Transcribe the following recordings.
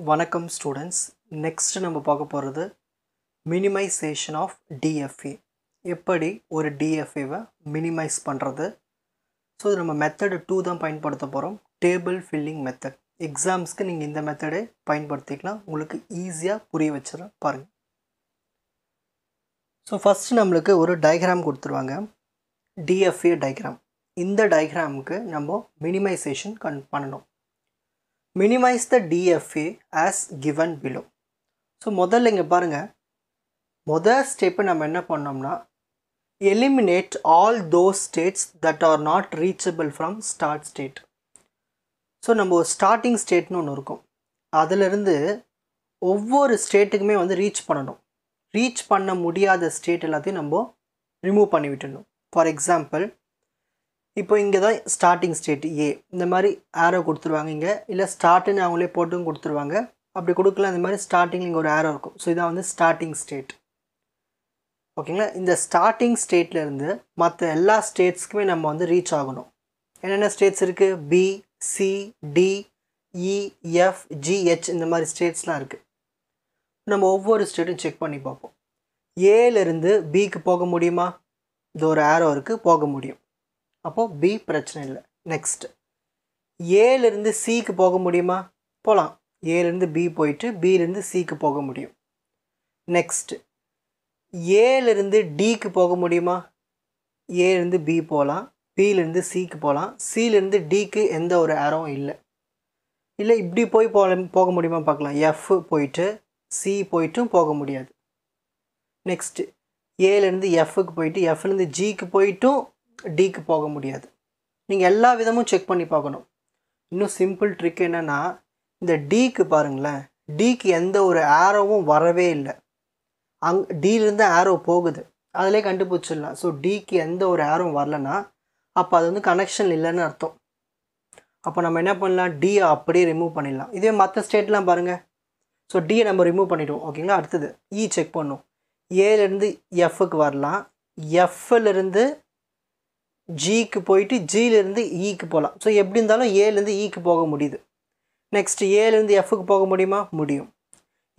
வணக்கம் students. Next நம்ம பார்க்க போகிறது மினிமைசேஷன் ஆஃப் டிஎஃப்ஏ. எப்படி ஒரு டிஎஃப்ஏவை மினிமைஸ் பண்ணுறது. ஸோ இது நம்ம மெத்தடு 2 தான் பயன்படுத்த போகிறோம், டேபிள் ஃபில்லிங் மெத்தட். எக்ஸாம்ஸ்க்கு நீங்கள் இந்த மெத்தடை பயன்படுத்திக்கலாம், உங்களுக்கு ஈஸியாக புரிய வச்சுருவேன் பாருங்கள். ஸோ ஃபஸ்ட்டு நம்மளுக்கு ஒரு டயக்ராம் கொடுத்துருவாங்க, டிஎஃப்ஏ டயக்ராம். இந்த டயக்ராமுக்கு நம்ம மினிமைசேஷன் பண்ணணும். Minimize the DFA as given below. So முதல்ல இங்கே பாருங்கள், முதல் ஸ்டெப்பு நம்ம என்ன பண்ணோம்னா eliminate all those states that are not reachable from start state. So நம்ம ஒரு ஸ்டார்டிங் ஸ்டேட்னு ஒன்று இருக்கும், அதிலிருந்து ஒவ்வொரு ஸ்டேட்டுக்குமே ரீச் பண்ணணும். ரீச் பண்ண முடியாத ஸ்டேட் எல்லாத்தையும் நம்ம ரிமூவ் பண்ணி விட்டுடணும். ஃபார் எக்ஸாம்பிள், இப்போ இங்கே தான் ஸ்டார்டிங் ஸ்டேட் ஏ, இந்த மாதிரி ஆரோ கொடுத்துருவாங்க இங்கே, இல்லை ஸ்டார்ட்டுன்னு அவங்களே போட்டும் கொடுத்துருவாங்க. அப்படி கொடுக்கலாம், இந்த மாதிரி ஸ்டார்டிங்கில் இங்கே ஒரு ஆரோ இருக்கும். ஸோ இதான் ஸ்டார்டிங் ஸ்டேட். ஓகேங்களா, இந்த ஸ்டார்டிங் ஸ்டேட்லேருந்து மற்ற எல்லா ஸ்டேட்ஸ்க்குமே நம்ம ரீச் ஆகணும். என்னென்ன ஸ்டேட்ஸ் இருக்குது? பி, சி, டி, இ, எஃப், ஜி, ஹெச், இந்த மாதிரி ஸ்டேட்ஸ்லாம் இருக்குது. நம்ம ஒவ்வொரு ஸ்டேட்டும் செக் பண்ணி பார்ப்போம். ஏலேருந்து பிக்கு போக முடியுமா? இது ஒரு ஆரோ இருக்குது, போக முடியும். அப்போது பி பிரச்சனை இல்லை. நெக்ஸ்ட், ஏலேருந்து சிக்கு போக முடியுமா? போகலாம். ஏலேருந்து பி போயிட்டு பிலேருந்து சிக்கு போக முடியும். நெக்ஸ்ட், ஏலேருந்து டிக்கு போக முடியுமா? ஏலேருந்து பி போகலாம், பிலேருந்து சிக்கு போகலாம், சிலேருந்து டிக்கு எந்த ஒரு ஆரோவும் இல்லை. இல்லை இப்படி போக முடியுமா பார்க்கலாம். எஃப் போயிட்டு சி போயிட்டும் போக முடியாது. நெக்ஸ்ட்டு, ஏலேருந்து எஃப்க்கு போயிட்டு எஃப்லேருந்து ஜிக்கு போயிட்டும் டிக்கு போக முடியாது. நீங்கள் எல்லா விதமும் செக் பண்ணி பார்க்கணும். இன்னும் சிம்பிள் ட்ரிக் என்னென்னா, இந்த டிக்கு பாருங்களேன், டிக்கு எந்த ஒரு ஆரோவும் வரவே இல்லை. டியிலேருந்து ஆரோ போகுது, அதிலே கண்டுபிடிச்சிடலாம். ஸோ டிக்கு எந்த ஒரு ஆரோவும் வரலன்னா அப்போ அது கனெக்ஷன் இல்லைன்னு அர்த்தம். அப்போ நம்ம என்ன பண்ணலாம், டியை அப்படியே ரிமூவ் பண்ணிடலாம். இதே மற்ற ஸ்டேட்லாம் பாருங்கள். ஸோ டியை நம்ம ரிமூவ் பண்ணிவிடுவோம். ஓகேங்களா, அடுத்தது இ செக் பண்ணும். ஏலேருந்து எஃப்க்கு வரலாம், எஃப்லேருந்து ஜிக்கு போயிட்டு ஜிலேருந்து ஈக்கு போகலாம். ஸோ எப்படி இருந்தாலும் ஏலேருந்து ஈக்கு போக முடியுது. நெக்ஸ்ட், ஏலேருந்து எஃப்க்கு போக முடியுமா? முடியும்.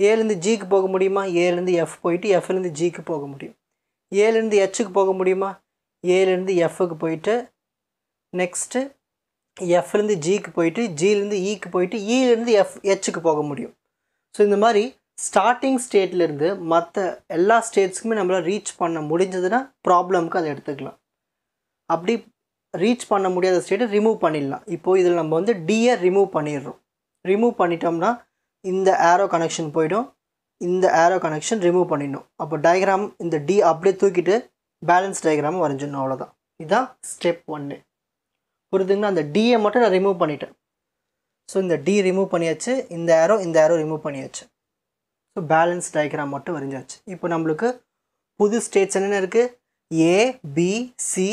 ஏலேருந்து ஜிக்கு போக முடியுமா? ஏலேருந்து எஃப் போயிட்டு எஃப்லேருந்து ஜிக்கு போக முடியும். ஏலேருந்து ஹெச்சுக்கு போக முடியுமா? ஏலேருந்து எஃப்க்கு போயிட்டு நெக்ஸ்ட்டு எஃப்லேருந்து ஜிக்கு போயிட்டு ஜிலேருந்து ஈக்கு போயிட்டு ஈலேருந்து ஹெச்சுக்கு போக முடியும். ஸோ இந்த மாதிரி ஸ்டார்டிங் ஸ்டேட்லேருந்து மற்ற எல்லா ஸ்டேட்ஸ்க்குமே நம்மளால் ரீச் பண்ண முடிஞ்சதுன்னா ப்ராப்ளமுக்கு அதை எடுத்துக்கலாம். அப்படி ரீச் பண்ண முடியாத ஸ்டேட்டை ரிமூவ் பண்ணிடலாம். இப்போது இதில் நம்ம டியை ரிமூவ் பண்ணிடுறோம். ரிமூவ் பண்ணிட்டோம்னா இந்த ஆரோ கனெக்ஷன் போய்டும், இந்த ஆரோ கனெக்ஷன் ரிமூவ் பண்ணிடணும். அப்போ டயக்ராம் இந்த டி அப்படியே தூக்கிட்டு பேலன்ஸ் டயக்ராமை வரைஞ்சிடணும். அவ்வளோதான். இதுதான் ஸ்டெப் 1. புரியுதுங்களா? அந்த டியை மட்டும் நான் ரிமூவ் பண்ணிட்டேன். ஸோ இந்த டி ரிமூவ் பண்ணியாச்சு, இந்த ஆரோ ரிமூவ் பண்ணியாச்சு. ஸோ பேலன்ஸ் டயக்ராம் மட்டும் வரைஞ்சாச்சு. இப்போ நம்மளுக்கு புது ஸ்டேட்ஸ் என்னென்ன இருக்குது? ஏ, பி, சி,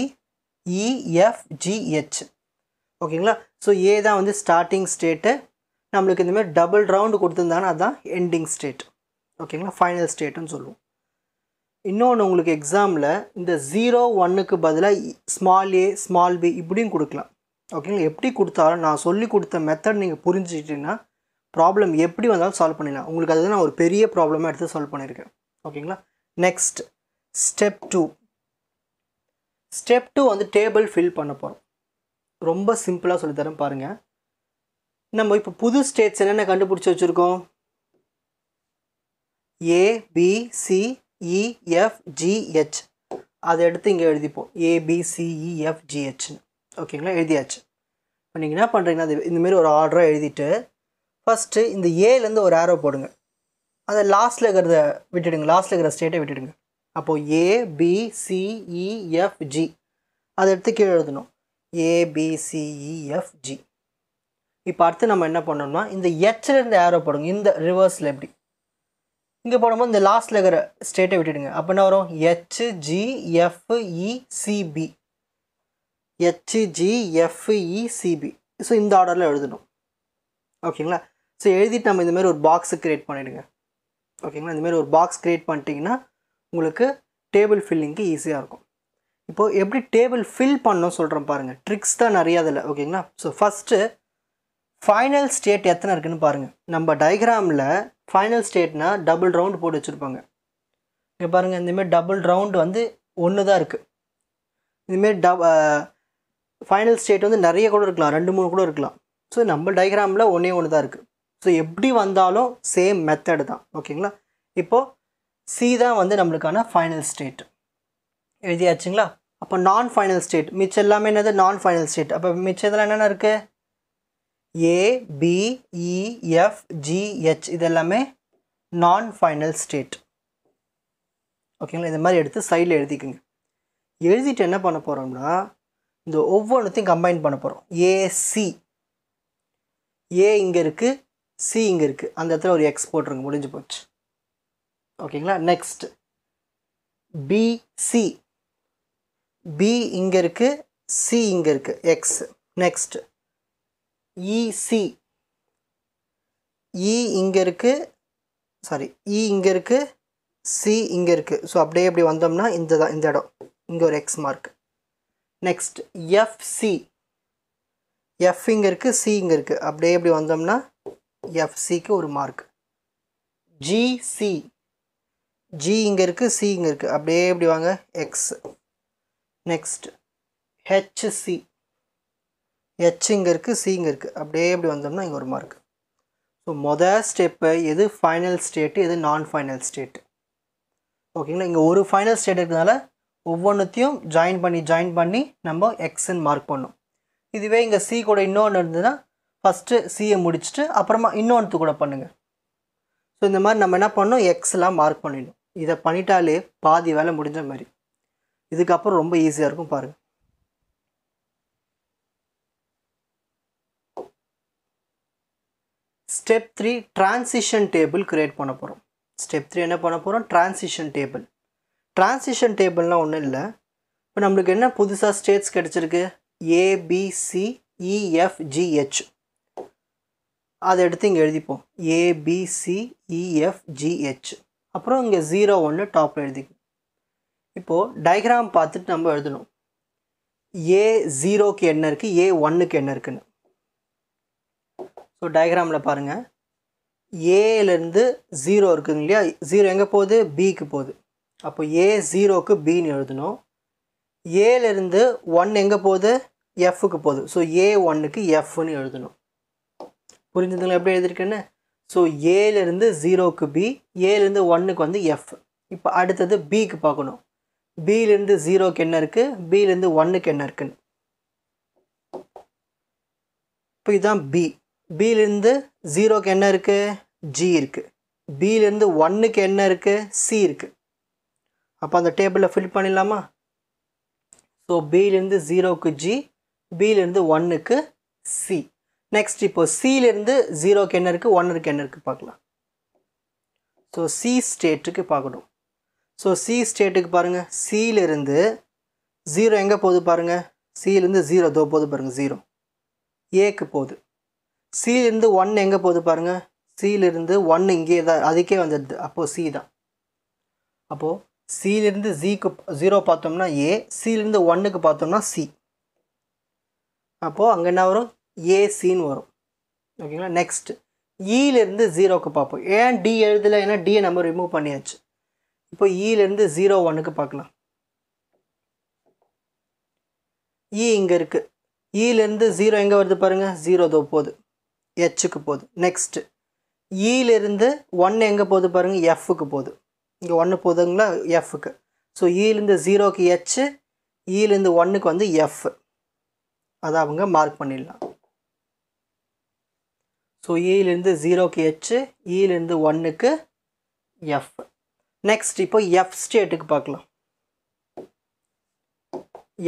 இ, எஃப், ஜி, ஹெச். ஓகேங்களா. ஸோ ஏ தான் ஸ்டார்டிங் ஸ்டேட்டு. நம்மளுக்கு இந்தமாதிரி டபுள் ரவுண்டு கொடுத்துருந்தாங்கன்னா அதுதான் எண்டிங் ஸ்டேட். ஓகேங்களா, ஃபைனல் ஸ்டேட்டுன்னு சொல்லுவோம். இன்னொன்று, உங்களுக்கு எக்ஸாமில் இந்த 0, 1க்கு பதிலாக ஸ்மால் ஏ, ஸ்மால் பி இப்படியும் கொடுக்கலாம். ஓகேங்களா, எப்படி கொடுத்தாலும் நான் சொல்லி கொடுத்த மெத்தட் நீங்கள் புரிஞ்சுக்கிட்டீங்கன்னா ப்ராப்ளம் எப்படி வந்தாலும் சால்வ் பண்ணிடலாம். உங்களுக்கு அதுதான் நான் ஒரு பெரிய ப்ராப்ளமாக எடுத்து சால்வ் பண்ணியிருக்கேன். ஓகேங்களா. Next, step 2. Step 2 table fill பண்ண போகிறோம். ரொம்ப சிம்பிளாக சொல்லித்தரேன் பாருங்கள். நம்ம இப்போ புது ஸ்டேட்ஸ் என்னென்ன கண்டுபிடிச்சி வச்சுருக்கோம்? ஏ, பி, சி, இ, எஃப், ஜி, ஹெச். அதை எடுத்து இங்கே எழுதிப்போம், ஏ, பி, சி, இ, எஃப், ஜி, ஹெச்னு. ஓகேங்களா, எழுதியாச்சு. இப்போ நீங்கள் என்ன பண்ணுறீங்கன்னா, அது இந்தமாரி ஒரு ஆர்டராக எழுதிட்டு ஃபஸ்ட்டு இந்த ஏலேருந்து ஒரு ஆரோ போடுங்க, அதை லாஸ்ட்டில் இருக்கிறத விட்டுடுங்க, லாஸ்ட்டில் இருக்கிற ஸ்டேட்டை விட்டுடுங்க. அப்போது ஏ, பி, சி, இ, எஃப், ஜி அதை எடுத்து கீழே எழுதணும், ஏ, பி, சி, இ, எஃப், ஜி. இப்போ அடுத்து நம்ம என்ன பண்ணோம்னா, இந்த ஹெச்லேருந்து ஆரோ போடுங்க, இந்த ரிவர்ஸில் எப்படி இங்கே போடும்போது இந்த லாஸ்ட்டில் இருக்கிற ஸ்டேட்டை விட்டுடுங்க. அப்போ என்ன வரும்? ஹெச், ஜி, எஃப், இ, சிபி. ஹெச், ஜி, எஃப், இ, சிபி. ஸோ இந்த ஆர்டரில் எழுதணும். ஓகேங்களா. ஸோ எழுதிட்டு நம்ம இந்தமாரி ஒரு பாக்ஸு க்ரியேட் பண்ணிவிடுங்க. ஓகேங்களா, இந்தமாரி ஒரு பாக்ஸ் க்ரியேட் பண்ணிட்டீங்கன்னா உங்களுக்கு டேபிள் ஃபில்லிங்க்கு ஈஸியாக இருக்கும். இப்போது எப்படி டேபிள் ஃபில் பண்ணணும் சொல்கிறோம் பாருங்கள். ட்ரிக்ஸ் தான் நிறையா அதில். ஓகேங்களா. ஸோ ஃபஸ்ட்டு ஃபைனல் ஸ்டேட் எத்தனை இருக்குன்னு பாருங்கள். நம்ம டயக்ராமில் ஃபைனல் ஸ்டேட்னா டபுள் ரவுண்டு போட்டு வச்சுருப்பாங்க. இங்கே பாருங்கள், இந்தமாரி டபுள் ரவுண்டு வந்து ஒன்று தான் இருக்குது. இதுமாரி ஃபைனல் ஸ்டேட் வந்து நிறைய கூட இருக்கலாம், 2-3 கூட இருக்கலாம். ஸோ நம்ம டயக்ராமில் ஒன்றே ஒன்று தான் இருக்குது. ஸோ எப்படி வந்தாலும் சேம் மெத்தடு தான். ஓகேங்களா? இப்போது சி தான் வந்து நம்மளுக்கான ஃபைனல் ஸ்டேட் எழுதியாச்சுங்களா? அப்போ நான் ஃபைனல் ஸ்டேட் மிச்சம் எல்லாமே என்னது நான் ஃபைனல் ஸ்டேட். அப்போ மிச்சம் இதெல்லாம் என்னென்ன இருக்குது? ஏ, பி, இ, எஃப், ஜி, ஹெச் இது எல்லாமே நான் ஃபைனல் ஸ்டேட். ஓகேங்களா? இந்த மாதிரி எடுத்து சைடில் எழுதிக்குங்க. எழுதிட்டு என்ன பண்ண போகிறோம்னா இந்த ஒவ்வொன்றுத்தையும் கம்பைன் பண்ண போகிறோம். ஏசி, ஏ இங்கே இருக்குது, சி இங்கே இருக்குது, அந்த இடத்துல ஒரு எக்ஸ் போட்டுருங்க, முடிஞ்சு போச்சு. ஓகேங்களா? நெக்ஸ்ட் பிசி, பி இங்கே இருக்குது, சி இங்கே இருக்குது, எக்ஸ். நெக்ஸ்ட் இசி, இ இங்கே இருக்குது, சாரி இ இங்கே இருக்குது, சி இங்கே இருக்குது. ஸோ அப்படியே இப்படி வந்தோம்னா இந்த இடம் இங்கே ஒரு X mark. Next FC, F இங்கே இருக்குது, சி இங்கே இருக்குது, அப்படியே இப்படி வந்தோம்னா எஃப்சிக்கு ஒரு மார்க். ஜிசி, ஜி இங்கே இருக்குது, சி இங்கே இருக்குது, அப்படியே இப்படி வாங்க எக்ஸ். நெக்ஸ்ட் ஹெச்சி, ஹெச் இங்கே இருக்குது, சி இங்கே இருக்குது, அப்படியே இப்படி வந்தோம்னா இங்கே ஒரு மார்க். ஸோ மொதல் ஸ்டெப்பு எது ஃபைனல் ஸ்டேட்டு, எது நான் ஃபைனல் ஸ்டேட்டு. ஓகேங்களா? இங்கே ஒரு ஃபைனல் ஸ்டேட் இருக்கிறதுனால ஒவ்வொன்றுத்தையும் ஜாயின் பண்ணி நம்ம எக்ஸ்ன்னு மார்க் பண்ணோம். இதுவே இங்கே சி கூட இன்னொன்று இருந்ததுன்னா ஃபஸ்ட்டு சியை முடிச்சுட்டு அப்புறமா இன்னொன்று கூட பண்ணுங்கள். ஸோ இந்த மாதிரி நம்ம என்ன பண்ணோம், எக்ஸ்லாம் மார்க் பண்ணிடணும். இதை பண்ணிட்டாலே பாதி வேலை முடிஞ்ச மாதிரி. இதுக்கப்புறம் ரொம்ப ஈஸியாக இருக்கும் பாருங்கள். ஸ்டெப் 3 டிரான்சிஷன் டேபிள் கிரியேட் பண்ண போகிறோம். ஸ்டெப் 3 என்ன பண்ண போகிறோம், டிரான்சிஷன் டேபிள். டிரான்சிஷன் டேபிள்னால் ஒன்றும் இல்லை. இப்போ நம்மளுக்கு என்ன புதுசாக ஸ்டேட்ஸ் கிடச்சிருக்கு, ஏபிசி இஎஃப்ஜிஹெச். அதை எடுத்து இங்கே எழுதிப்போம், ஏபிசி இஎஃப்ஜிஹெச். அப்புறம் இங்கே 0-1 டாப்பில் எழுதிக்கும். இப்போது டயக்ராம் பார்த்துட்டு நம்ம எழுதணும், A0க்கு என்ன இருக்குது, A1க்கு என்ன இருக்குன்னு. ஸோ டயக்ராமில் பாருங்கள், ஏலேருந்து 0 இருக்குங்க இல்லையா, 0 எங்கே போகுது, பிக்கு போகுது. அப்போ A0க்கு பின்னு எழுதணும். ஏலேருந்து 1 எங்கே போகுது, எஃப்க்கு போகுது. ஸோ A1க்கு எஃப்னு எழுதணும். புரிஞ்சுதுங்களா எப்படி எழுதிருக்கேன்னு? ஸோ ஏலேருந்து 0க்கு பி, ஏலேருந்து 1க்கு வந்து எஃப். இப்போ அடுத்தது பிக்கு பார்க்கணும், பிலேருந்து 0க்கு என்ன இருக்குது, பிலேருந்து 1க்கு என்ன இருக்குன்னு. இப்போ இதுதான் பி. பிலேருந்து 0க்கு என்ன இருக்குது, ஜி இருக்குது. பிலேருந்து 1க்கு என்ன இருக்குது, சி இருக்குது. அப்போ அந்த டேபிளில் ஃபில் பண்ணிடலாமா? ஸோ பிலேருந்து 0க்கு ஜி, பிலேருந்து 1க்கு சி. நெக்ஸ்ட் இப்போ சிலேருந்து 0க்கு என்ன இருக்குது, 1க்கு என்ன இருக்குது பார்க்கலாம். ஸோ சி ஸ்டேட்டுக்கு பார்க்கணும். ஸோ சி ஸ்டேட்டுக்கு பாருங்கள், சிலேருந்து 0 எங்கே போகுது பாருங்கள், சிலேருந்து 0 தோ போகுது பாருங்கள், 0 ஏக்கு போகுது. சிலேருந்து 1 எங்கே போகுது பாருங்கள், சிலேருந்து 1 இங்கே தான், அதுக்கே வந்துடுது. அப்போது சி தான். அப்போது சிலேருந்து 0 பார்த்தோம்னா ஏ, சிலேருந்து 1க்கு பார்த்தோம்னா சி. அப்போது அங்கே என்ன வரும், ஏசின்னு வரும். ஓகேங்களா? நெக்ஸ்ட் இலேருந்து 0க்கு பார்ப்போம். ஏன் டி எழுதலை, ஏன்னா டியை நம்ம ரிமூவ் பண்ணியாச்சு. இப்போ இலேருந்து 0-1க்கு பார்க்கலாம். இ இங்கே இருக்குது, இலேருந்து 0 எங்கே வருது பாருங்கள், 0 தோ போகுது, ஹெச்சுக்கு போகுது. நெக்ஸ்ட்டு இலேருந்து 1 எங்கே போகுது பாருங்கள், எஃப்க்கு போகுது. இங்கே 1 போகுதுங்களா, எஃப்க்கு. ஸோ இலேருந்து 0க்கு ஹெச், இலேருந்து 1க்கு வந்து எஃப். அதை அவங்க மார்க் பண்ணிடலாம். ஸோ இலேருந்து 0க்கு ஹெச், இலேருந்து 1க்கு எஃப். நெக்ஸ்ட் இப்போ எஃப் ஸ்டேட்டுக்கு பார்க்கலாம்.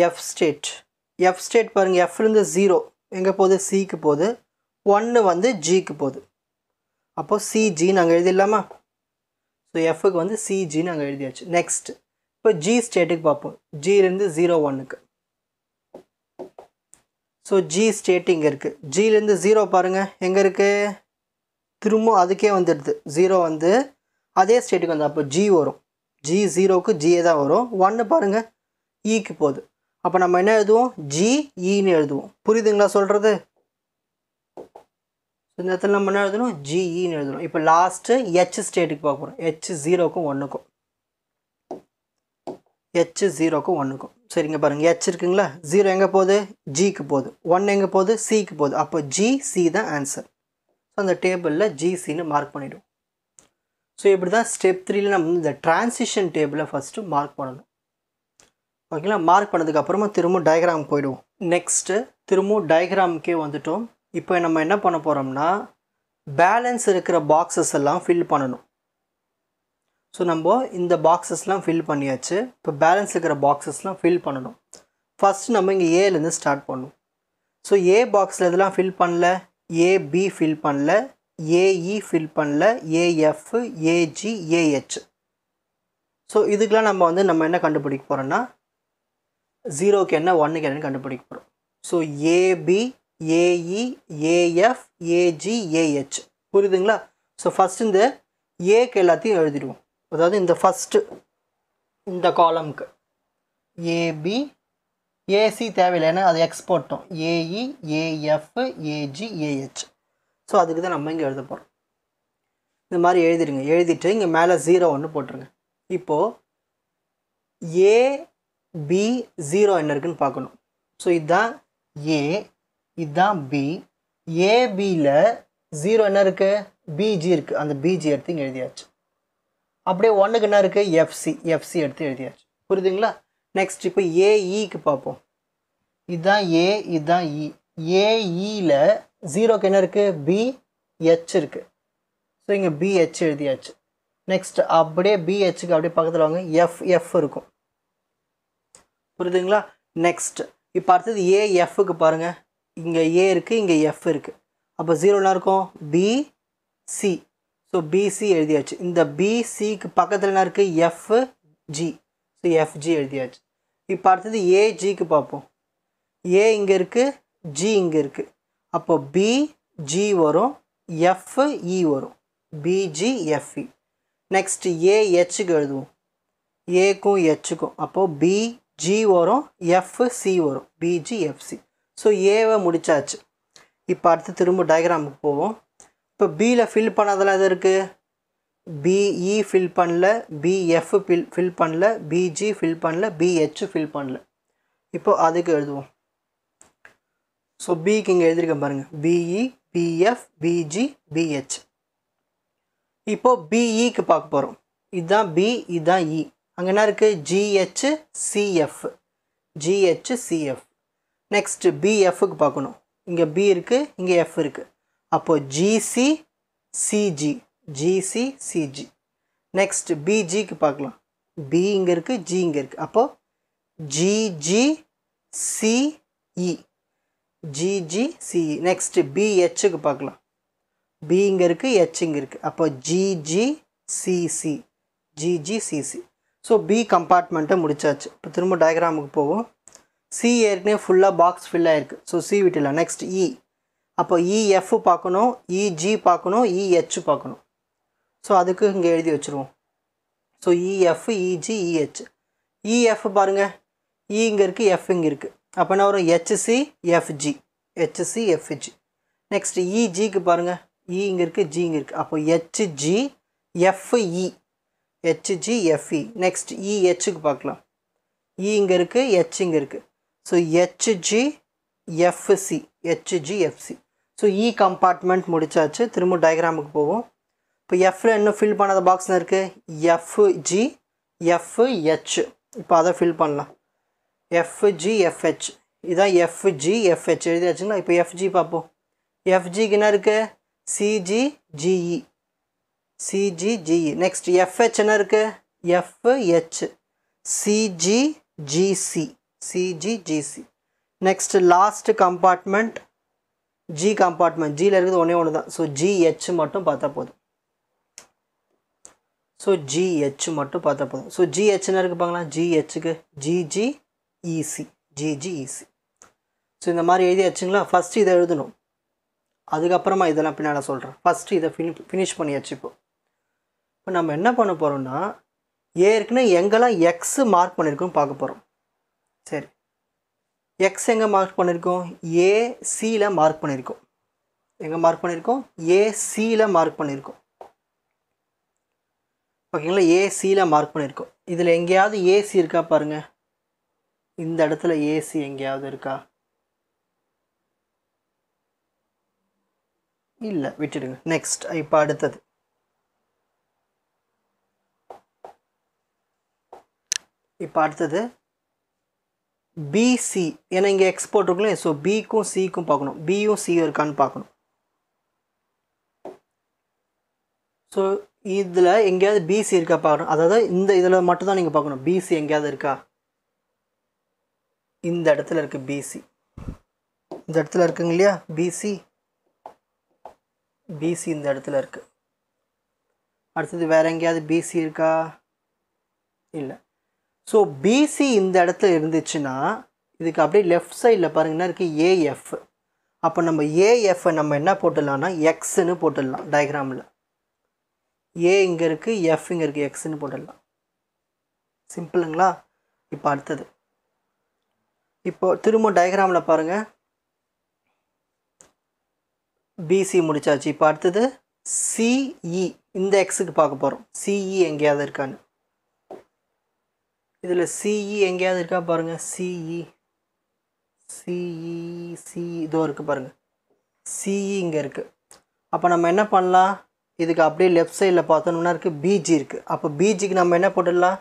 எஃப் ஸ்டேட் பாருங்கள், எஃப்லேருந்து 0 எங்கே போகுது, சிக்கு போகுது, 1 வந்து ஜிக்கு போகுது. அப்போது சிஜி நாங்கள் எழுதிடலாமா? ஸோ எஃப்க்கு வந்து சிஜி நாங்கள் எழுதியாச்சு. நெக்ஸ்ட் இப்போ ஜி ஸ்டேட்டுக்கு பார்ப்போம், ஜிலேருந்து 0-1க்கு. ஸோ ஜி ஸ்டேட் இங்கே இருக்குது. ஜிலேருந்து 0 பாருங்கள் எங்கே இருக்குது, திரும்ப அதுக்கே வந்துடுது. 0 வந்து அதே ஸ்டேட்டுக்கு வந்து, அப்போ ஜி வரும். ஜி 0க்கு ஜியே தான் வரும். 1 பாருங்கள் ஈக்கு போகுது. அப்போ நம்ம என்ன எழுதுவோம், ஜி ஈன்னு எழுதுவோம். புரியுதுங்களா சொல்கிறது? இந்த இடத்துல நம்ம என்ன எழுதணும், ஜிஇன்னு எழுதணும். இப்போ லாஸ்ட்டு ஹெச் ஸ்டேட்டுக்கு பார்க்க போகிறோம். ஹெச் 0க்கும் 1க்கும், ஹெச் 0க்கும் 1க்கும். சரிங்க பாருங்கள், ஹெச் இருக்குங்களா, 0 எங்கே போகுது, ஜிக்கு போகுது, 1 எங்கே போகுது, சிக்கு போகுது. அப்போ ஜிசி தான் ஆன்சர். ஸோ அந்த டேபிளில் ஜிசின்னு மார்க் பண்ணிவிடும். ஸோ இப்படி தான் ஸ்டெப் 3ல் நம்ம இந்த டிரான்சிஷன் டேபிளை ஃபஸ்ட்டு மார்க் பண்ணணும். ஓகேங்களா, மார்க் பண்ணதுக்கப்புறமா திரும்ப டயக்ராம் போயிடுவோம். நெக்ஸ்ட்டு திரும்ப டயக்ராமுக்கே வந்துட்டோம். இப்போ நம்ம என்ன பண்ண போகிறோம்னா, பேலன்ஸ் இருக்கிற பாக்ஸஸ் எல்லாம் ஃபில் பண்ணணும். ஸோ நம்ம இந்த பாக்ஸஸ்லாம் ஃபில் பண்ணியாச்சு. இப்போ பேலன்ஸ் இருக்கிற பாக்ஸஸ்லாம் ஃபில் பண்ணணும். ஃபஸ்ட்டு நம்ம இங்கே ஏலேருந்து ஸ்டார்ட் பண்ணணும். ஸோ ஏ பாக்ஸில் இதெல்லாம் ஃபில் பண்ணல, ஏபி ஃபில் பண்ணல, ஏஇ ஃபில் பண்ணல, ஏஎஃப், ஏஜி, ஏஹெச். ஸோ இதுக்கெலாம் நம்ம என்ன கண்டுபிடிக்க போகிறோன்னா, 0க்கு என்ன 1க்கு என்னன்னு கண்டுபிடிக்க போகிறோம். So A B, A E, A F, A G, A H. புரியுதுங்களா? ஸோ ஃபஸ்ட்டு இந்த ஏக்கு எல்லாத்தையும் எழுதிடுவோம். அதாவது இந்த ஃபஸ்ட்டு இந்த காலம்க்கு ஏபி, ஏசி தேவையில்லை, ஏன்னா அது எக்ஸ் போட்டோம். A E, A F, A G, A H. So அதுக்கு தான் நம்ம இங்கே எழுத போகிறோம். இந்த மாதிரி எழுதிடுங்க. எழுதிட்டு இங்கே மேலே 0 1 போட்டுருங்க. இப்போது ஏபி 0 என்ன இருக்குதுன்னு பார்க்கணும். ஸோ இதுதான் ஏ, இதுதான் பி. ஏபியில் 0 என்ன இருக்குது, பிஜி இருக்குது. அந்த பிஜி எடுத்து இங்கே எழுதியாச்சு. அப்படியே 1க்கு என்ன இருக்குது, எஃப்சி எடுத்து எழுதியாச்சு. புரியுதுங்களா? நெக்ஸ்ட் இப்போ ஏஇக்கு பார்ப்போம். இதுதான் ஏ, இதுதான் இ. ஏஇயில் 0க்கு என்ன இருக்குது, பிஹெச் இருக்குது. ஸோ இங்கே பிஹெச் எழுதியாச்சு. நெக்ஸ்ட் அப்படியே பிஹெச்சுக்கு அப்படியே பக்கத்தில் வாங்க, எஃப் இருக்கும். புரியுதுங்களா? நெக்ஸ்ட் இப்போ அடுத்தது ஏஎஃப்க்கு பாருங்கள். இங்கே ஏ இருக்குது, இங்கே எஃப் இருக்குது. அப்போ 0 என்ன இருக்கும், பிசி. ஸோ பிசி எழுதியாச்சு. இந்த பிசிக்கு பக்கத்தில் என்ன இருக்குது, எஃப்ஜி. ஸோ எஃப்ஜி எழுதியாச்சு. இப்போ அடுத்தது ஏஜிக்கு பார்ப்போம். ஏ இங்கே இருக்குது, ஜி இங்கே இருக்குது. அப்போ பிஜி வரும், எஃப்இ வரும். PG, FE. நெக்ஸ்ட் ஏஹெச்சுக்கு எழுதுவோம். ஏக்கும் ஹெச்சுக்கும். அப்போது பிஜி வரும், எஃப்சி வரும். PG, FC. ஸோ ஏவை முடிச்சாச்சு. இப்போ அடுத்து திரும்ப டயக்ராமுக்கு போவோம். இப்போ பியில் ஃபில் பண்ணதெல்லாம் எது இருக்குது, பிஇ ஃபில் பண்ணல, பிஎஃப் ஃபில் பண்ணல, பிஜி ஃபில் பண்ணல, பிஹெச் ஃபில் பண்ணல. இப்போ அதுக்கு எழுதுவோம். ஸோ பிக்கு இங்கே எழுதியிருக்கேன் பாருங்கள், பிஇ, பிஎஃப், பிஜி, பிஹெச். இப்போது பிஇக்கு பார்க்க போகிறோம். இதுதான் பி, இதுதான் இ. அங்கே என்ன இருக்குது, GH, CF, GH, CF. Next பிஎஃப்க்கு பார்க்கணும். இங்கே பி இருக்குது, இங்கே எஃப் இருக்குது. அப்போது GC, CG, GC, CG. Next பிஜிக்கு பார்க்கலாம். பி இங்கே இருக்குது, ஜி இங்கே இருக்குது. அப்போது GG, CE, GG, CE. Next பிஹெச்சுக்கு பார்க்கலாம். பி இங்கே இருக்குது, ஹெச் இங்கே இருக்குது. அப்போ GG, CC, GG, CC. So B கம்பார்ட்மெண்ட்டை முடிச்சாச்சு. இப்போ திரும்ப டயக்ராமுக்கு போவோம். சி ஏற்கனவே ஃபுல்லாக பாக்ஸ் ஃபில் ஆகிருக்கு. ஸோ சி விட்டுலாம். Next E. அப்போ இஎஃப் பார்க்கணும், இஜி பார்க்கணும், இஹெச் பார்க்கணும். ஸோ அதுக்கு இங்கே எழுதி வச்சுருவோம். So EF, EG, EH. EF பாருங்கள், இ இங்கே இருக்குது, எஃப் இங்கே இருக்குது. அப்போ என்ன வரும், HC, FG, HC, FG. Next இஜிக்கு பாருங்கள், இ இங்கே இருக்குது, ஜி இங்கே இருக்குது. அப்போ HG, FE, HG, FE. Next இஹெச்சுக்கு பார்க்கலாம். இ இங்கே இருக்குது, ஹெச் இங்கே இருக்குது. So HG, FC, HG, FC. So E compartment முடிச்சாச்சு. திரும்ப டயக்ராமுக்கு போவோம். இப்போ எஃப்ல இன்னும் ஃபில் பண்ணாத பாக்ஸ் இருக்குது, எஃப்ஜி, எஃப்ஹெச். இப்போ அதை ஃபில் பண்ணலாம். FG, FH. இதான் எஃப்ஜி, எஃப்ஹெச் எழுதியாச்சுங்களா? இப்போ எஃப்ஜி பார்ப்போம். எஃப்ஜிக்கு என்ன இருக்குது, CG, GE, CG, GE. Next FH என்ன இருக்குது, FH, CG, GC, CG, GC. Next last compartment G compartment. ஜியில் இருக்குது ஒன்றே ஒன்று தான். ஸோ ஜிஹெச் மட்டும் பார்த்தா போதும். ஸோ ஜிஹெச் மட்டும் பார்த்தா போதும். ஸோ ஜிஹெச்னா இருக்குது பாங்களா, ஜிஹெச்சுக்கு GG, EC, GG, EC. So இந்த மாதிரி எழுதி வச்சுங்களா. ஃபஸ்ட்டு இதை எழுதணும், அதுக்கப்புறமா இதெல்லாம் பின்னால் சொல்கிறேன். ஃபஸ்ட்டு இதை ஃபினிஷ் பண்ணியாச்சு. இப்போ நம்ம என்ன பண்ண போகிறோம்னா, ஏற்கனவே எங்கெல்லாம் எக்ஸ் மார்க் பண்ணியிருக்கோம் பார்க்க போகிறோம். சரி, எக்ஸ் எங்கே மார்க் பண்ணியிருக்கோம், ஏசியில் மார்க் பண்ணியிருக்கோம். எங்கே மார்க் பண்ணியிருக்கோம்? ஏசியில் மார்க் பண்ணியிருக்கோம். ஓகேங்களா? ஏசியில் மார்க் பண்ணியிருக்கோம். இதில் எங்கேயாவது ஏசி இருக்கா பாருங்கள். இந்த இடத்துல ஏசி எங்கேயாவது இருக்கா? இல்லை, விட்டுடுங்க. நெக்ஸ்ட். இப்போ அடுத்தது பிசி. ஏன்னா இங்கே எக்ஸ்போர்ட் இருக்குல்ல, ஸோ பிக்கும் சிக்கும் பார்க்கணும். பியும் சியும் இருக்கான்னு பார்க்கணும். ஸோ இதில் எங்கேயாவது பிசி இருக்கா பார்க்கணும். அதாவது இந்த இதில் மட்டும்தான் நீங்கள் பார்க்கணும். பிசி எங்கேயாவது இருக்கா? இந்த இடத்துல இருக்குது பிசி. இந்த இடத்துல இருக்குங்க இல்லையா பிசி. பிசி இந்த இடத்துல இருக்குது. அடுத்தது வேறு எங்கேயாவது பிசி இருக்கா? இல்லை. ஸோ பிசி இந்த இடத்துல இருந்துச்சுன்னா இதுக்கு அப்படியே லெஃப்ட் சைடில் பாருங்கன்னா இருக்குது ஏஎஃப். அப்போ நம்ம ஏஎஃப்பை நம்ம என்ன போட்டுடலாம்னா எக்ஸ்ன்னு போட்டுடலாம். டயக்ராமில் ஏ இங்கே இருக்குது, எஃப் இங்கே இருக்குது, எக்ஸ்ன்னு போட்டுடலாம். சிம்பிளுங்களா? இப்போ அடுத்தது, இப்போ திரும்ப டயக்ராமில் பாருங்கள். பிசி முடிச்சாச்சு. இப்போ அடுத்தது சிஇ. இந்த எக்ஸுக்கு பார்க்க போகிறோம். சிஇ எங்கேயாவது இருக்கான்னு. இதில் சிஇ எங்கேயாவது இருக்கா பாருங்கள். சிஇ இதோ இருக்குது பாருங்கள். சிஇ இங்கே இருக்குது. அப்போ நம்ம என்ன பண்ணலாம்? இதுக்கு அப்படியே லெஃப்ட் சைடில் பார்த்தோம்னா இருக்குது பிஜி இருக்குது. அப்போ பிஜிக்கு நம்ம என்ன போட்டுடலாம்?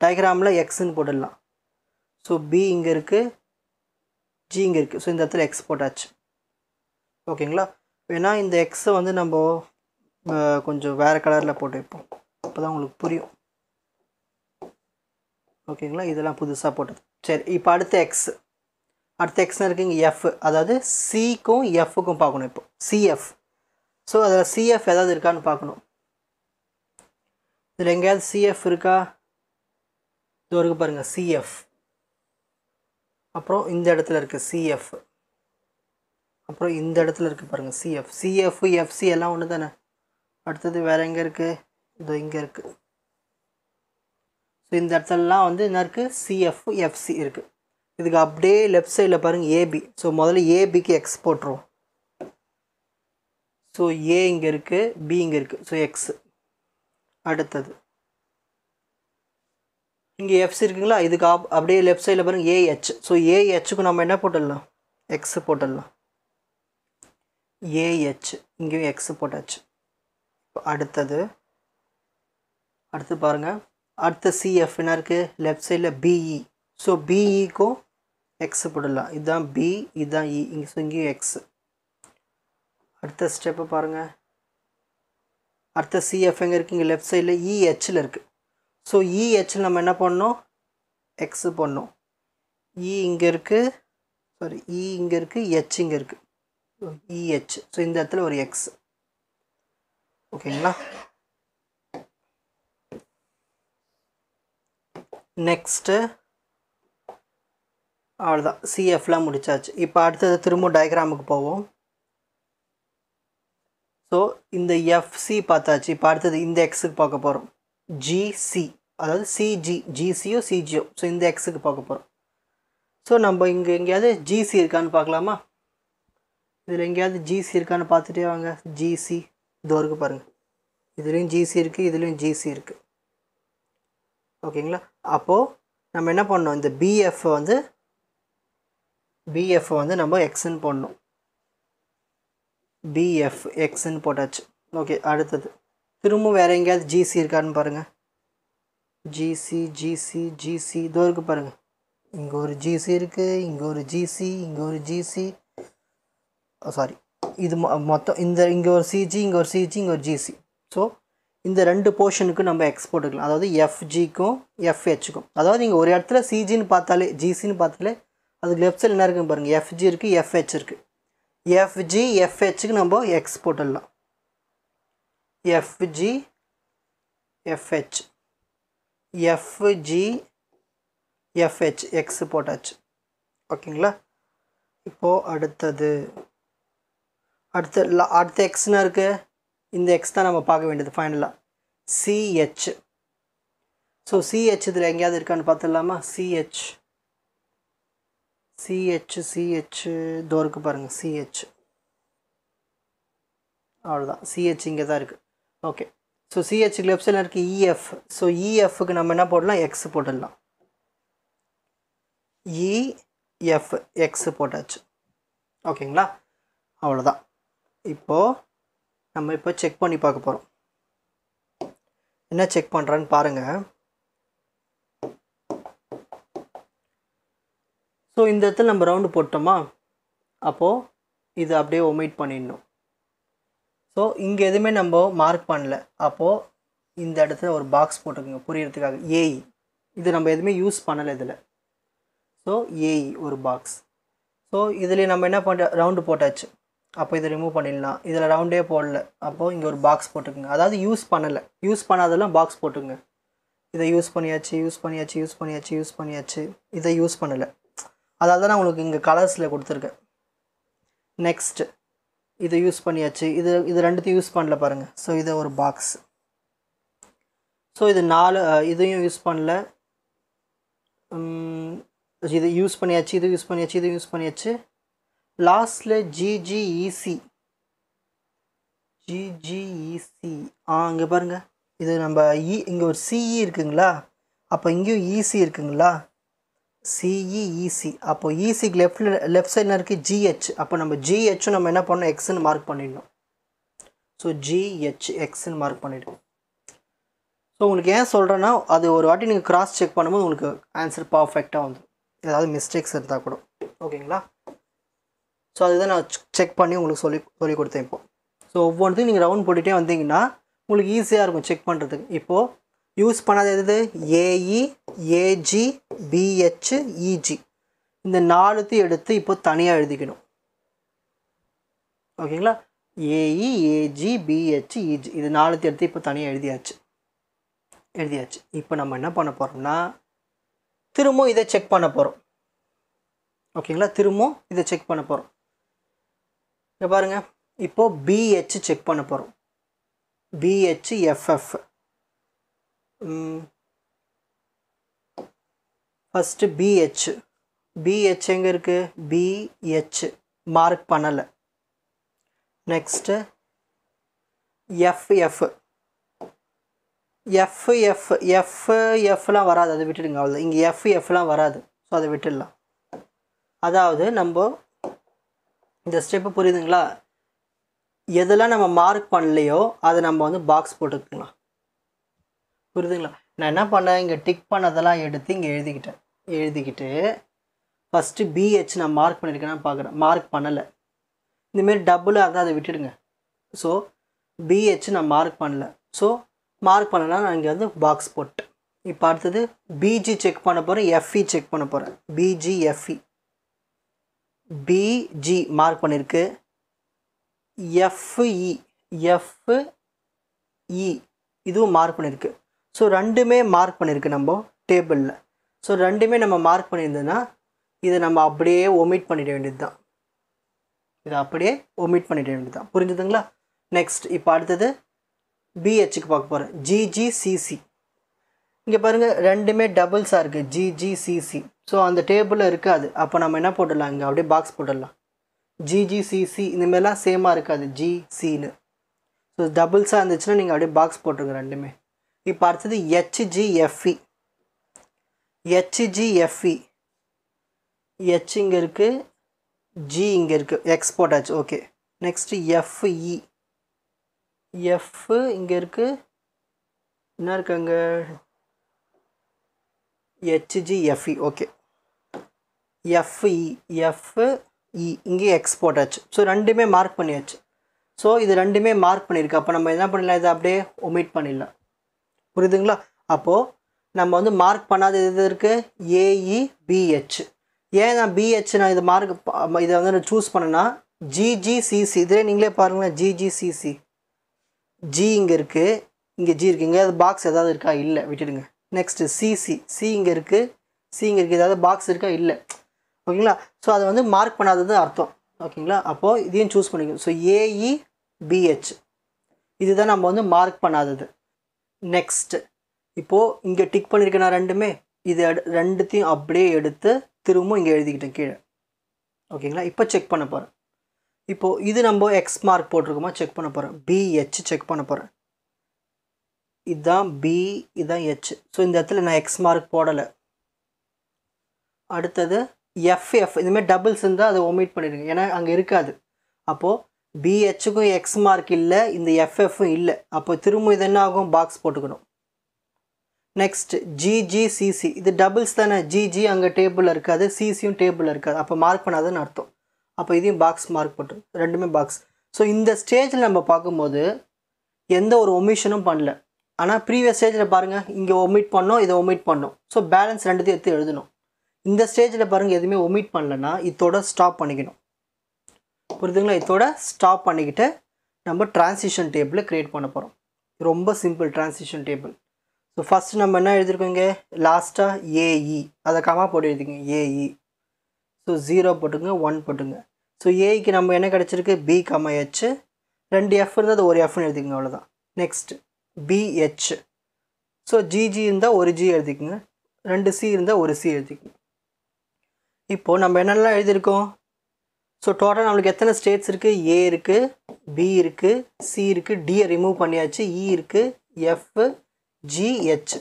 டயக்ராமில் எக்ஸ்ன்னு போட்டுடலாம். ஸோ பி இங்கே இருக்குது, ஜி இங்கே இருக்குது. ஸோ இந்த இடத்துல எக்ஸ் போட்டாச்சு. ஓகேங்களா? வேணா இந்த எக்ஸை வந்து நம்ம கொஞ்சம் வேறு கலரில் போட்டு வைப்போம். அப்போ தான் உங்களுக்கு புரியும். ஓகேங்களா? இதெல்லாம் புதுசாக போட்டது. சரி, இப்போ அடுத்த எக்ஸ்னு இருக்குங்க எஃப். அதாவது சிக்கும் எஃப்க்கும் பார்க்கணும். இப்போ சிஎஃப். ஸோ அதில் சிஎஃப் ஏதாவது இருக்கான்னு பார்க்கணும். இதில் எங்கேயாவது சிஎஃப் இருக்கா? இது வரைக்கும் பாருங்கள் சிஎஃப். அப்புறம் இந்த இடத்துல இருக்குது சிஎஃப். அப்புறம் இந்த இடத்துல இருக்குது பாருங்கள் சிஎஃப். சிஎஃப் எஃப்சி எல்லாம் ஒன்று தானே. அடுத்தது வேறு எங்கே இருக்குது? இதோ இங்கே இருக்குது. ஸோ இந்த இடத்துலலாம் வந்து என்ன இருக்குது? சிஎஃப் எஃப்சி இருக்குது. இதுக்கு அப்படியே லெஃப்ட் சைடில் பாருங்கள் ஏபி. ஸோ முதல்ல ஏபிக்கு எக்ஸ் போட்டுருவோம். ஸோ ஏ இங்கே இருக்குது, பி இங்கே இருக்குது. So X. அடுத்தது இங்கே எஃப்சி இருக்குங்களா? இதுக்கு அப்படியே லெஃப்ட் சைடில் பாருங்கள் ஏஹெச். ஸோ ஏஹெச்சுக்கு நம்ம என்ன போட்டுடலாம்? எக்ஸ் போட்டுடலாம். ஏஹெச் இங்கேயும் எக்ஸ் போட்டாச்சு. அடுத்து பாருங்கள். அடுத்த சிஎஃப் என்ன இருக்குது? லெஃப்ட் சைடில் பிஇ. ஸோ பிஇக்கும் எக்ஸ் போடலாம். இதுதான் பி, இதுதான் இ. இங்கே ஸோ இங்கேயும் எக்ஸ். அடுத்த ஸ்டெப்பு பாருங்கள். அடுத்த சிஎஃப் எங்கே இருக்குது? இங்கே லெஃப்ட் சைடில் இஹெச்சில் இருக்குது. ஸோ இஹெச்சில் நம்ம என்ன பண்ணணும்? எக்ஸு பண்ணணும். இ இங்கே இருக்குது, சாரி இ இங்கே இருக்குது, ஹெச் இங்கே இருக்குது. இஹெச். ஸோ இந்த இடத்துல ஒரு எக்ஸ். ஓகேங்களா? நெக்ஸ்ட்டு அவ்வளோதான். சிஎஃப்லாம் முடிச்சாச்சு. இப்போ அடுத்தது திரும்ப டயக்ராமுக்கு போவோம். ஸோ இந்த எஃப்சி பார்த்தாச்சு. இப்போ அடுத்தது இந்த எக்ஸுக்கு பார்க்க போகிறோம். ஜிசி, அதாவது சிஜி, ஜிசியோ சிஜியோ. ஸோ இந்த எக்ஸுக்கு பார்க்க போகிறோம். ஸோ நம்ம இங்கே எங்கேயாவது ஜிசி இருக்கான்னு பார்க்கலாமா? இதில் எங்கேயாவது ஜிசி இருக்கான்னு பார்த்துட்டே வாங்க. ஜிசி இதோ இருக்குது பாருங்கள். இதுலேயும் ஜிசி இருக்குது, இதுலேயும் ஜிசி இருக்குது. ஓகேங்களா? அப்போது நம்ம என்ன பண்ணோம்? இந்த பிஎஃப் வந்து நம்ம எக்ஸ்ன்னு போடணும். பிஎஃப் எக்ஸ்ன்னு போட்டாச்சு. ஓகே. அடுத்தது திரும்ப வேறு எங்கேயாவது ஜிசி இருக்கான்னு பாருங்கள். ஜிசி இதோ இருக்குது பாருங்கள். இங்கே ஒரு ஜிசி இருக்குது, இங்கே ஒரு ஜிசி, இங்கே ஒரு ஜிசி. சாரி, இது மொத்தம் இங்கே ஒரு சிஜி, இங்கே ஒரு சிஜி, இங்கே ஒரு ஜிசி. ஸோ இந்த ரெண்டு போர்ஷனுக்கு நம்ம எக்ஸ் போட்டுக்கலாம். அதாவது எஃப்ஜிக்கும் எஃப்ஹெச்சுக்கும். அதாவது நீங்கள் ஒரு இடத்துல சிஜின்னு பார்த்தாலே, ஜிசின்னு பார்த்தாலே அதுக்கு லெஃப்ட் சைடில் என்ன இருக்குன்னு பாருங்கள். எஃப்ஜி இருக்குது, எஃப்ஹெச் இருக்குது. எஃப்ஜி எஃப்ஹெச்சுக்கு நம்ம எக்ஸ் போட்டுடலாம். FG FH, FG FH X போட்டாச்சு. ஓகேங்களா? இப்போது அடுத்த எக்ஸ்னா இருக்குது. இந்த எக்ஸ் தான் நம்ம பார்க்க வேண்டியது ஃபைனலாக. சிஹெச். ஸோ சிஹெச் இதில் எங்கேயாவது இருக்கான்னு பார்த்துடலாமா? சிஹெச் இதோ இருக்குது பாருங்கள். சிஹெச் அவ்வளோதான். சிஹெச் இங்கே தான் இருக்குது. ஓகே. ஸோ சிஹெச்சுக்கு லெஃப்ட் சைடில் இருக்குது இஎஃப். ஸோ இஎஃப்க்கு நம்ம என்ன போடலாம், எக்ஸ் போட்டுடலாம். இஎஃப் எக்ஸ் போட்டாச்சு. ஓகேங்களா, அவ்வளோதான். இப்போது நம்ம இப்போ செக் பண்ணி பார்க்க போகிறோம். என்ன செக் பண்ணுறான்னு பாருங்கள். ஸோ இந்த இடத்துல நம்ம ரவுண்டு போட்டோமா, அப்போது இது அப்படியே ஒமிட் பண்ணிடணும். ஸோ இங்கே எதுவுமே நம்ம மார்க் பண்ணல, அப்போது இந்த இடத்துல ஒரு பாக்ஸ் போட்டுக்கோங்க புரியறதுக்காக. ஏஇ இது நம்ம எதுவுமே யூஸ் பண்ணலை இதில். ஸோ ஏஇ ஒரு பாக்ஸ். ஸோ இதில் நம்ம என்ன பண்ணுற, ரவுண்டு போட்டாச்சு. அப்போ இதை ரிமூவ் பண்ணிடலாம். இதில் ரவுண்டே போடல, அப்போது இங்கே ஒரு பாக்ஸ் போட்டுக்குங்க. அதாவது யூஸ் பண்ணலை, யூஸ் பண்ணாதெல்லாம் பாக்ஸ் போட்டுங்க. இதை யூஸ் பண்ணியாச்சு, இதை யூஸ் பண்ணலை. அதாவது தான் நான் உங்களுக்கு இங்கே கலர்ஸில் கொடுத்துருக்கேன். நெக்ஸ்ட்டு இதை யூஸ் பண்ணியாச்சு, இது ரெண்டுத்தையும் யூஸ் பண்ணல பாருங்கள். ஸோ இதை ஒரு பாக்ஸ். ஸோ இது 4 இதையும் யூஸ் பண்ணல, இதை யூஸ் பண்ணியாச்சு, இது யூஸ் பண்ணியாச்சு. லாஸ்ட்டில் ஜிஜிஇசி இங்கே பாருங்கள். இது நம்ம இங்கே ஒரு சிஇ இருக்குங்களா, அப்போ இங்கேயும் இசி இருக்குங்களா, சிஇஇசி. அப்போ இசிக்கு லெஃப்ட் சைடில் இருக்குது ஜிஹெச். அப்போ நம்ம ஜிஹெச்சும் நம்ம என்ன பண்ணணும், எக்ஸ்ன்னு மார்க் பண்ணிடணும். ஸோ ஜிஹெச் எக்ஸ்ன்னு மார்க் பண்ணிவிடும். ஸோ உங்களுக்கு ஏன் சொல்கிறேன்னா, அது ஒரு வாட்டி நீங்கள் கிராஸ் செக் பண்ணும்போது உங்களுக்கு ஆன்சர் பர்ஃபெக்டாக வந்துடும், ஏதாவது மிஸ்டேக்ஸ் இருந்தால் கூட. ஓகேங்களா, ஸோ அதுதான் நான் செக் பண்ணி உங்களுக்கு சொல்லி கொடுத்தேன் இப்போது. ஸோ ஒவ்வொன்றையும் நீங்கள் ரவுண்ட் போட்டுகிட்டே வந்தீங்கன்னா உங்களுக்கு ஈஸியாக இருக்கும் செக் பண்ணுறதுக்கு. இப்போது யூஸ் பண்ணாத எது, ஏஇ, ஏஜி, பிஹெச், இஜி. இந்த 4த்தையும் எடுத்து இப்போ தனியாக எழுதிக்கணும். ஓகேங்களா, ஏஇ, ஏஜி, பிஹெச், இஜி இது 4த்தையும் எடுத்து இப்போ தனியாக எழுதியாச்சு. இப்போ நம்ம என்ன பண்ண போகிறோம்னா, திரும்பவும் இதை செக் பண்ண போகிறோம். ஓகேங்களா, திரும்பவும் இதை செக் பண்ண போகிறோம். இங்கே பாருங்கள், இப்போது பிஹெச் செக் பண்ண போகிறோம். PH FF. ஃபஸ்ட்டு பிஹெச் எங்கே இருக்குது, பிஹெச் மார்க் பண்ணலை. நெக்ஸ்ட்டு எஃப்எஃப்லாம் வராது, அதை விட்டுடுங்க. அவ்வளோ இங்கே எஃப்எஃப்லாம் வராது, ஸோ அதை விட்டுடலாம். அதாவது நம்ம இந்த ஸ்டெப்பு புரியுதுங்களா, எதெல்லாம் நம்ம மார்க் பண்ணலையோ அதை நம்ம வந்து பாக்ஸ் போட்டுக்கலாம். புரியுதுங்களா, நான் என்ன பண்ணேன், இங்கே டிக் பண்ணதெல்லாம் எடுத்து இங்கே எழுதிக்கிட்டு ஃபஸ்ட்டு பிஹெச் நான் மார்க் பண்ணியிருக்கேன்னு பார்க்குறேன். மார்க் பண்ணலை. இந்தமாரி டபுளாக இருந்தால் அதை விட்டுடுங்க. ஸோ பிஹெச் நான் மார்க் பண்ணல, ஸோ மார்க் பண்ணலன்னா நான் இங்கே வந்து பாக்ஸ் போட்டேன். இப்போ அடுத்தது பிஜி செக் பண்ண போகிறேன், எஃப்இ செக் பண்ண போகிறேன். B G, F E. பிஜி மார்க் பண்ணியிருக்கு. எஃப்இ இதுவும் மார்க் பண்ணியிருக்கு. ஸோ ரெண்டுமே மார்க் பண்ணியிருக்கு நம்ம டேபிளில். ஸோ ரெண்டுமே நம்ம மார்க் பண்ணியிருந்தோன்னா இதை நம்ம அப்படியே ஒமிட் பண்ணிட வேண்டியது தான். புரிஞ்சுதுங்களா? நெக்ஸ்ட் இப்போ அடுத்தது பிஹெச்சுக்கு பார்க்க போகிறேன். ஜிஜிசிசி. இங்கே பாருங்கள், ரெண்டுமே டபுள்ஸாக இருக்குது, ஜிஜிசிசி. ஸோ அந்த டேபிளில் இருக்காது. அப்போ நம்ம என்ன போட்டுடலாம், இங்கே அப்படியே பாக்ஸ் போட்டுடலாம். ஜிஜிசிசி இந்தமாரிலாம் சேமாக இருக்காது, ஜிசின்னு. ஸோ டபுள்ஸாக இருந்துச்சுன்னா நீங்கள் அப்படியே பாக்ஸ் போட்டுருங்க ரெண்டுமே. இப்போ அடுத்தது ஹெச்ஜிஎஃப்இ. ஹெச் இங்கே இருக்குது, ஜி இங்கே இருக்குது, எக்ஸ் போட்டாச்சு. ஓகே. Next FE. எஃப் இங்கே இருக்குது, என்ன இருக்காங்க, ஹெச்ஜிஎஃப்இ. ஓகே. எஃப்இ இங்கே எக்ஸ் போட்டாச்சு. ஸோ ரெண்டுமே மார்க் பண்ணியாச்சு. ஸோ இது ரெண்டுமே மார்க் பண்ணியிருக்கு. அப்போ நம்ம என்ன பண்ணிடலாம், இதை அப்படியே ஒமிட் பண்ணிடலாம். புரியுதுங்களா? அப்போது நம்ம வந்து மார்க் பண்ணாத இது இருக்குது, ஏஇ, பிஹெச். ஏன் நான் பிஹெச் நான் இதை இதை வந்து நான் சூஸ் பண்ணேன்னா, ஜிஜிசிசி இதே நீங்களே பாருங்களேன். ஜிஜிசிசி, ஜி இங்கே இருக்குது, இங்கே ஜி இருக்குது. இங்கே பாக்ஸ் ஏதாவது இருக்கா, இல்லை, விட்டுடுங்க. நெக்ஸ்ட்டு சி இங்கே இருக்குது, ஏதாவது பாக்ஸ் இருக்கா, இல்லை. ஓகேங்களா? ஸோ அதை வந்து மார்க் பண்ணாதது அர்த்தம். ஓகேங்களா? அப்போது இதையும் சூஸ் பண்ணிக்கணும். ஸோ ஏஇ, பிஹெச் இதுதான் நம்ம வந்து மார்க் பண்ணாதது. நெக்ஸ்ட்டு இப்போது இங்கே டிக் பண்ணியிருக்கேன் நான் ரெண்டுமே. இது ரெண்டுத்தையும் அப்படியே எடுத்து திரும்பவும் இங்கே எழுதிக்கிட்டேன் கீழே. ஓகேங்களா? இப்போ செக் பண்ண போகிறேன். இப்போது இது நம்ம எக்ஸ் மார்க் போட்டிருக்கோமா செக் பண்ண போகிறேன். BH செக் பண்ண போகிறேன். இதுதான் B, இதுதான் H. ஸோ இந்த இடத்துல நான் எக்ஸ் மார்க் போடலை. அடுத்தது FF, இதுமாதிரி டபுள்ஸ் இருந்தால் அதை ஒமிட் பண்ணிடுங்க, ஏன்னா அங்கே இருக்காது. அப்போது BHக்கும் எக்ஸ் மார்க் இல்லை, இந்த FFும் இல்லை. அப்போ திரும்ப இது என்ன ஆகும், பாக்ஸ் போட்டுக்கணும். நெக்ஸ்ட் GGCC, இது டபுள்ஸ் தானே. GG அங்கே டேபிளில் இருக்காது, CCயும் டேபிளில் இருக்காது. அப்போ மார்க் பண்ணாதுன்னு அர்த்தம். அப்போ இதையும் பாக்ஸ் மார்க் போட்டு, ரெண்டுமே பாக்ஸ். ஸோ இந்த ஸ்டேஜில் நம்ம பார்க்கும்போது எந்த ஒரு ஒமிஷனும் பண்ணல. ஆனால் ப்ரீவியஸ் ஸ்டேஜில் பாருங்கள், இங்கே ஒமிட் பண்ணோம், இதை ஒமிட் பண்ணோம். ஸோ பேலன்ஸ் ரெண்டுத்தையும் எடுத்து எழுதணும். இந்த ஸ்டேஜில் பாருங்கள் எதுவுமே ஒமிட் பண்ணலன்னா இதோட ஸ்டாப் பண்ணிக்கணும். புரியுதுங்களா? இதோட ஸ்டாப் பண்ணிக்கிட்டு நம்ம டிரான்சிஷன் டேபிளை க்ரியேட் பண்ண போகிறோம். ரொம்ப simple transition table. So first நம்ம என்ன எழுதிருக்கோங்க, லாஸ்ட்டாக AE, அதை கமா போட்டு எழுதிக்கோங்க AE. ஸோ 0 போட்டுங்க, 1 போட்டுங்க. ஸோ ஏக்கு நம்ம என்ன கிடச்சிருக்கு, B, H. 2 F இருந்தால் அது ஒரு Fன்னு எழுதிக்கோங்க, அவ்வளோதான். Next BH. ஸோ GG இருந்தால் ஒரு G எழுதிக்கோங்க, 2 C இருந்தால் ஒரு C எழுதிக்கோங்க. இப்போது நம்ம என்னெல்லாம் எழுதியிருக்கோம், ஸோ டோட்டல் நம்மளுக்கு எத்தனை ஸ்டேட்ஸ் இருக்குது, A இருக்குது, B இருக்குது, C இருக்குது, Dயை ரிமூவ் பண்ணியாச்சு, E இருக்குது, F, G, H.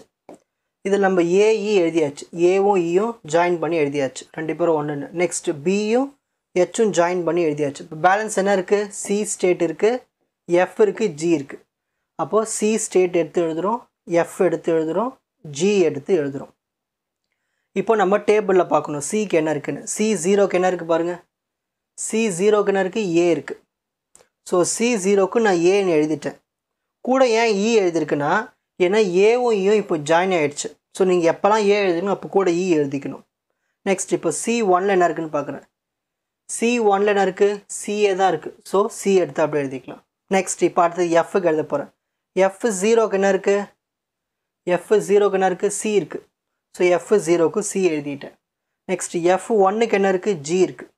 இதில் நம்ம AE எழுதியாச்சு, ஏவும் ஈயும் ஜாயின் பண்ணி எழுதியாச்சு, ரெண்டு பேரும் ஒன்றுன்னு. நெக்ஸ்ட் பியும் ஹெச்சும் ஜாயின் பண்ணி எழுதியாச்சு. இப்போ பேலன்ஸ் என்ன இருக்குது, C ஸ்டேட் இருக்குது, F இருக்குது, G இருக்குது. அப்போது C ஸ்டேட் எடுத்து எழுதுகிறோம், F எடுத்து எழுதுகிறோம், G எடுத்து எழுதுகிறோம். இப்போ நம்ம டேபிளில் பார்க்கணும் Cக்கு என்ன இருக்குன்னு. C0க்கு என்ன இருக்குது பாருங்கள், C0க்கு என்ன இருக்குது, A இருக்குது. ஸோ C0க்கு நான் Aன்னு எழுதிட்டேன். கூட ஏன் E எழுதியிருக்குன்னா, ஏன்னா ஏவும் ஈயும் இப்போ ஜாயின் ஆகிடுச்சு. ஸோ நீங்கள் எப்போல்லாம் ஏ எழுதிக்கணும் அப்போ கூட E எழுதிக்கணும். நெக்ஸ்ட் இப்போ C1ல் என்ன இருக்குதுன்னு பார்க்குறேன். C1ல் என்ன இருக்குது, CA தான் இருக்குது. ஸோ C எடுத்து அப்படியே எழுதிக்கலாம். நெக்ஸ்ட் இப்போ அடுத்தது Fக்கு எழுத போகிறேன். F0க்கு என்ன இருக்குது, F0க்கு என்ன இருக்குது, C இருக்குது. ஸோ F0க்கு C எழுதிட்டேன். நெக்ஸ்ட் F1க்கு என்ன இருக்குது, G இருக்குது.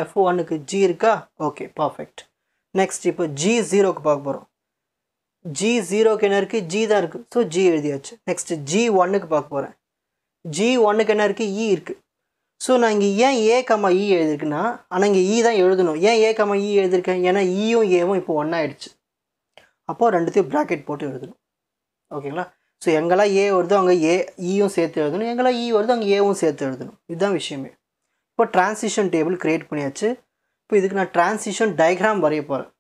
F1க்கு G இருக்கா, ஓகே பர்ஃபெக்ட். நெக்ஸ்ட் இப்போ G0க்கு பார்க்க போகிறோம். G0க்கு என்ன இருக்குது, G தான் இருக்குது. ஸோ G எழுதியாச்சு. நெக்ஸ்ட் G1க்கு பார்க்க போகிறேன். G1க்கு என்ன இருக்குது, E இருக்குது. ஸோ நான் இங்கே ஏன் A, E எழுதியிருக்குன்னா, ஆனால் இங்கே E தான் எழுதணும். ஏன் A, E எழுதியிருக்கேன், ஏன்னா ஈயும் ஏவும் இப்போ ஒன்றாயிடுச்சு. அப்போது ரெண்டுத்தையும் ப்ராக்கெட் போட்டு எழுதணும். ஓகேங்களா? ஸோ எங்கெல்லாம் A வருதோ அங்கே ஈயும் சேர்த்து எழுதணும், எங்கெல்லாம் E வருதோ அங்கே ஏவும் சேர்த்து எழுதணும். இதுதான் விஷயமே. இப்போ டிரான்சிஷன் டேபிள் க்ரியேட் பண்ணியாச்சு. இப்போ இதுக்கு நான் டிரான்சிஷன் டயக்ராம் வரைய போகிறேன்.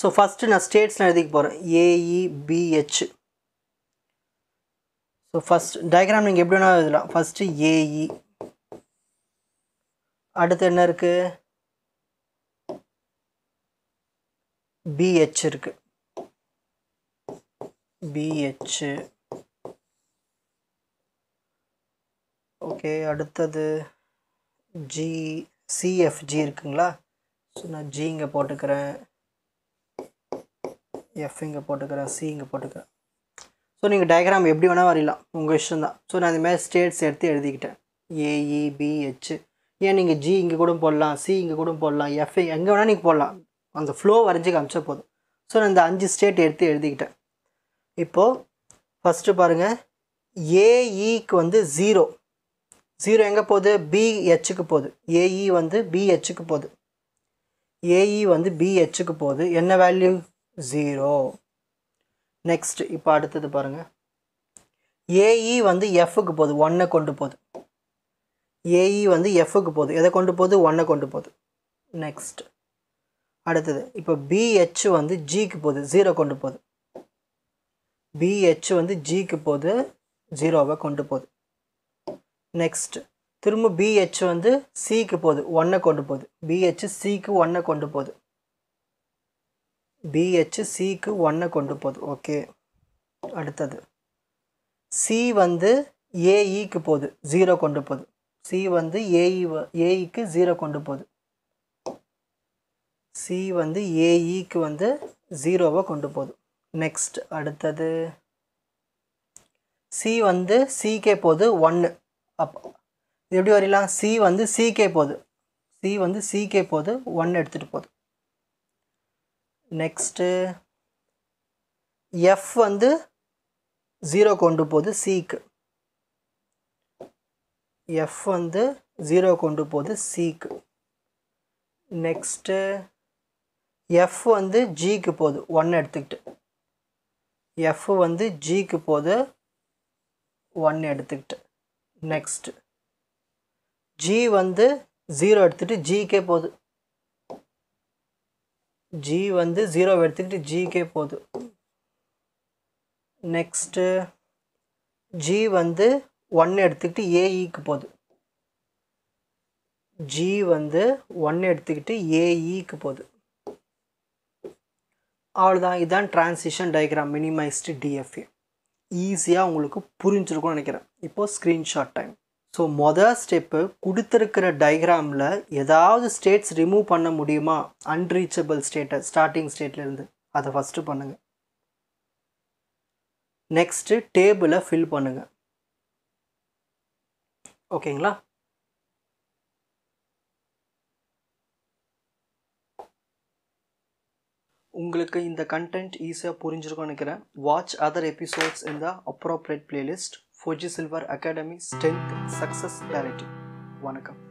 ஸோ ஃபஸ்ட்டு நான் ஸ்டேட்ஸ்லாம் எழுதிக்க போகிறேன், AEBH. ஸோ ஃபஸ்ட் டயக்ராம் நீங்கள் எப்படி வேணால் எழுதலாம். ஃபஸ்ட்டு AE, அடுத்து என்ன இருக்குது, BH இருக்குது, BH. ஓகே, அடுத்தது CFG இருக்குங்களா. ஸோ நான் G இங்கே போட்டுக்கிறேன், F இங்கே போட்டுக்கிறேன், C இங்கே போட்டுக்கிறேன். ஸோ நீங்கள் டயக்ராம் எப்படி வேணால் வரையலாம், உங்கள் இஷ்டம் தான். ஸோ நான் இந்தமாதிரி ஸ்டேட்ஸ் எடுத்து எழுதிக்கிட்டேன், AEBH. ஏன் நீங்கள் G இங்கே கூட போடலாம், C இங்கே கூட போடலாம், F எங்கே வேணால் நீங்கள் போடலாம், அந்த ஃப்ளோ வரைஞ்சி காமிச்சா போதும். ஸோ நான் இந்த 5 ஸ்டேட் எடுத்து எழுதிக்கிட்டேன். இப்போது ஃபஸ்ட்டு பாருங்கள், AEக்கு வந்து 0 எங்கே போகுது, BHக்கு போகுது. AE வந்து BHக்கு போகுது, AE வந்து BHக்கு போகுது. என்ன வேல்யூ, 0. நெக்ஸ்ட் இப்போ அடுத்தது பாருங்கள், AE வந்து Fக்கு போகுது, 1 கொண்டு போகுது. AE வந்து Fக்கு போகுது, எதை கொண்டு போகுது, 1 கொண்டு போகுது. நெக்ஸ்ட் அடுத்தது இப்போ BH வந்து Gக்கு போகுது, 0 கொண்டு போகுது. BH வந்து Gக்கு போகுது, 0வை கொண்டு போகுது. நெக்ஸ்ட் திரும்ப BH வந்து Cக்கு போகுது, 1 கொண்டு போகுது. BH Cக்கு 1 கொண்டு போகுது. BH Cக்கு 1 கொண்டு போகுது. ஓகே, அடுத்தது C வந்து AEக்கு போகுது, 0 கொண்டு போகுது. C வந்து AEக்கு 0 கொண்டு போகுது. C வந்து AEக்கு வந்து 0வை கொண்டு போகுது. நெக்ஸ்ட் அடுத்தது C வந்து Cக்கே போகுது, 1. அப்போ இது எப்படி வரையலாம், C வந்து Cக்கே போகுது, C வந்து Cக்கே போகுது, 1 எடுத்துகிட்டு போகுது. நெக்ஸ்ட்டு F வந்து 0 கொண்டு போகுது Cக்கு, F வந்து 0 கொண்டு போகுது Cக்கு. நெக்ஸ்ட்டு எஃப் வந்து ஜிக்கு போகுது 1 எடுத்துக்கிட்டு, எஃப் வந்து ஜிக்கு போகுது 1 எடுத்துக்கிட்டு. நெக்ஸ்ட்டு ஜி வந்து 0 எடுத்துகிட்டு ஜிக்கே போகுது, ஜி வந்து 0 எடுத்துக்கிட்டு ஜிக்கே போகுது. நெக்ஸ்ட்டு ஜி வந்து 1 எடுத்துக்கிட்டு ஏஇக்கு போகுது, ஜி வந்து 1 எடுத்துக்கிட்டு ஏஇக்கு போகுது. அவ்வளோதான். இதுதான் ட்ரான்சிஷன் டயக்ராம் மினிமைஸ்டு டிஎஃப்ஏ. ஈஸியாக உங்களுக்கு புரிஞ்சிருக்கும்னு நினைக்கிறேன். இப்போது ஸ்க்ரீன்ஷாட் டைம். ஸோ மொதல் ஸ்டெப்பு, கொடுத்துருக்கிற டயக்ராமில் ஏதாவது ஸ்டேட்ஸ் ரிமூவ் பண்ண முடியுமா அன்ரீச்சபிள் ஸ்டேட்டை ஸ்டார்டிங் ஸ்டேட்லேருந்து, அதை ஃபஸ்ட்டு பண்ணுங்கள். நெக்ஸ்ட்டு டேபிளை ஃபில் பண்ணுங்கள். ஓகேங்களா? உங்களுக்கு இந்த கண்டென்ட் ஈஸியாக புரிஞ்சிருக்கும்னு நினைக்கிறேன். வாட்ச் அதர் எபிசோட்ஸ் இன் த appropriate playlist. Four G silver academy strength success directive. வணக்கம்.